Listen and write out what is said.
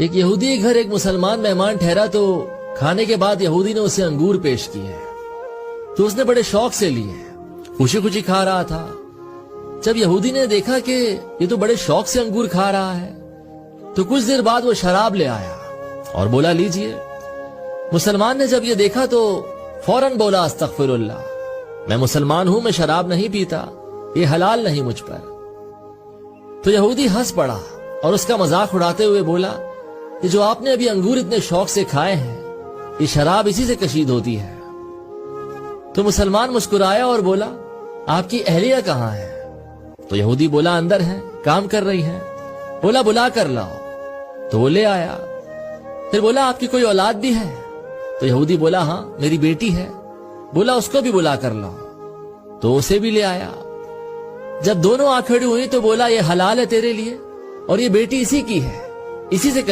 ایک یہودی کے گھر ایک مسلمان مہمان ٹھہرا تو کھانے کے بعد یہودی نے اسے انگور پیش کیے تو اس نے بڑے شوق سے لیے، خوشی خوشی کھا رہا تھا۔ جب یہودی نے دیکھا کہ یہ تو بڑے شوق سے انگور کھا رہا ہے تو کچھ دیر بعد وہ شراب لے آیا اور بولا لیجئے۔ مسلمان نے جب یہ دیکھا تو فوراً بولا استغفر اللہ، میں مسلمان ہوں، میں شراب نہیں پیتا، یہ حلال نہیں مجھ پر۔ تو یہودی ہنس پڑا اور اس کا مذاق اڑاتے ہوئے بولا کہ جو آپ نے ابھی انگور اتنے شوق سے کھائے ہیں یہ شراب اسی سے کشید ہوتی ہے۔ تو مسلمان مسکرایا اور بولا آپ کی اہلیہ کہاں ہے؟ تو یہودی بولا اندر ہے، کام کر رہی ہے۔ بولا بلا کر لاؤ، تو وہ لے آیا۔ پھر بولا آپ کی کوئی اولاد بھی ہے؟ تو یہودی بولا ہاں میری بیٹی ہے۔ بولا اس کو بھی بلا کر لاؤ، تو اسے بھی لے آیا۔ جب دونوں آ کھڑی ہوئی تو بولا یہ حلال ہے تیرے لیے اور یہ بیٹی اسی کی ہے، اسی سے